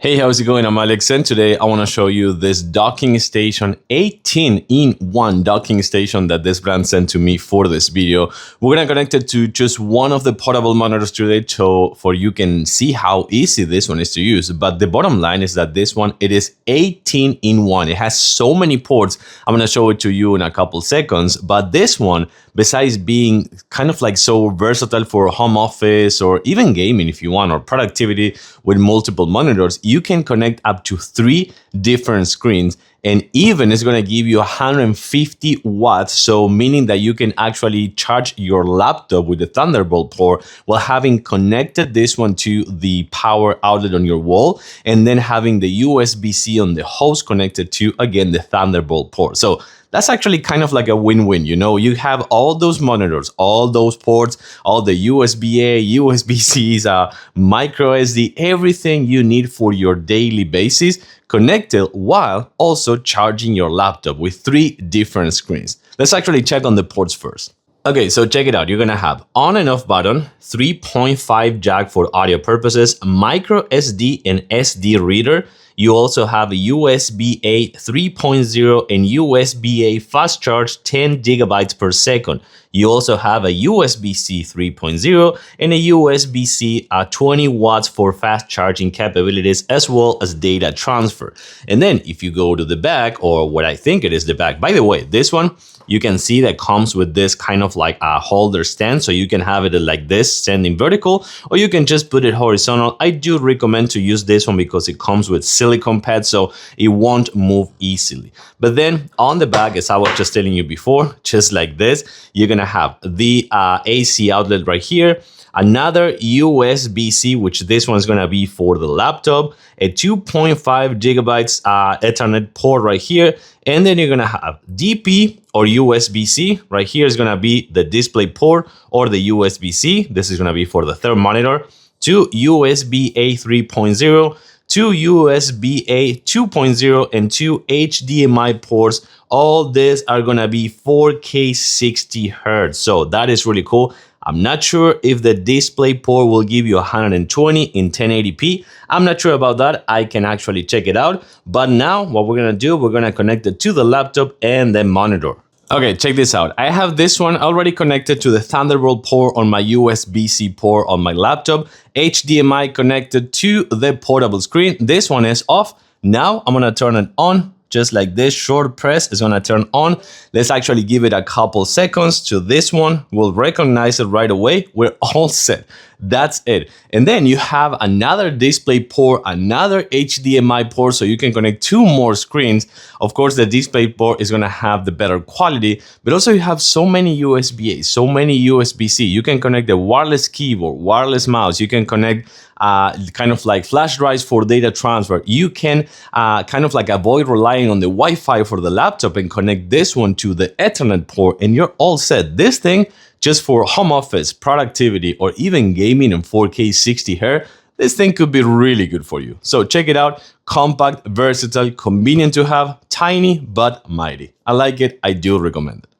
Hey, how's it going? I'm Alex, and today I want to show you this docking station, 18-in-1 docking station that this brand sent to me for this video. We're going to connect it to just one of the portable monitors today for you can see how easy this one is to use. But the bottom line is that this one, it is 18-in-1. It has so many ports. I'm going to show it to you in a couple seconds. But this one, besides being kind of like so versatile for home office or even gaming if you want, or productivity with multiple monitors, you can connect up to 3 different screens, and even it's going to give you 150 watts, so meaning that you can actually charge your laptop with the Thunderbolt port while having connected this one to the power outlet on your wall, and then having the USB-C on the host connected to, again, the Thunderbolt port. So that's actually kind of like a win-win, you know? You have all those monitors, all those ports, all the USB-A, USB-Cs, micro SD, everything you need for your daily basis connected while also charging your laptop with 3 different screens. Let's actually check on the ports first. Okay, so check it out. You're gonna have on and off button, 3.5 jack for audio purposes, micro SD and SD reader. You also have a USB-A 3.0 and USB-A fast charge 10 gigabytes per second. You also have a USB-C 3.0 and a USB-C 20 watts for fast charging capabilities, as well as data transfer. And then if you go to the back, or what I think it is the back, by the way, this one, you can see that comes with this kind of like a holder stand, so you can have it like this, standing vertical, or you can just put it horizontal. I do recommend to use this one because it comes with silicone pads, so it won't move easily. But then on the back, as I was just telling you before, just like this, you're gonna have the AC outlet right here, another USB-C, which this one's gonna be for the laptop, a 2.5 gigabytes Ethernet port right here, and then you're gonna have DP or USB-C. Right here is gonna be the DisplayPort or the USB-C. This is gonna be for the third monitor. 2 USB-A 3.0, 2 USB-A 2.0, and 2 HDMI ports. All these are gonna be 4K 60 Hz. So that is really cool. I'm not sure if the DisplayPort will give you 120 in 1080p. I'm not sure about that. I can actually check it out. But now what we're gonna do, we're gonna connect it to the laptop and the monitor. Okay, check this out. I have this one already connected to the Thunderbolt port on my USB-C port on my laptop. HDMI connected to the portable screen. This one is off. Now I'm gonna turn it on. Just like this, short press is gonna turn on. Let's actually give it a couple seconds to this one. We'll recognize it right away. We're all set. That's it. And then you have another DisplayPort, another HDMI port, so you can connect 2 more screens. Of course, the DisplayPort is gonna have the better quality, but also you have so many USB-A, so many USB-C. You can connect the wireless keyboard, wireless mouse. You can connect kind of like flash drives for data transfer. You can kind of like avoid relying on the Wi-Fi for the laptop and connect this one to the Ethernet port, and you're all set. This thing, just for home office, productivity, or even gaming in 4K 60 Hz, this thing could be really good for you. So check it out. Compact, versatile, convenient to have, tiny but mighty. I like it. I do recommend it.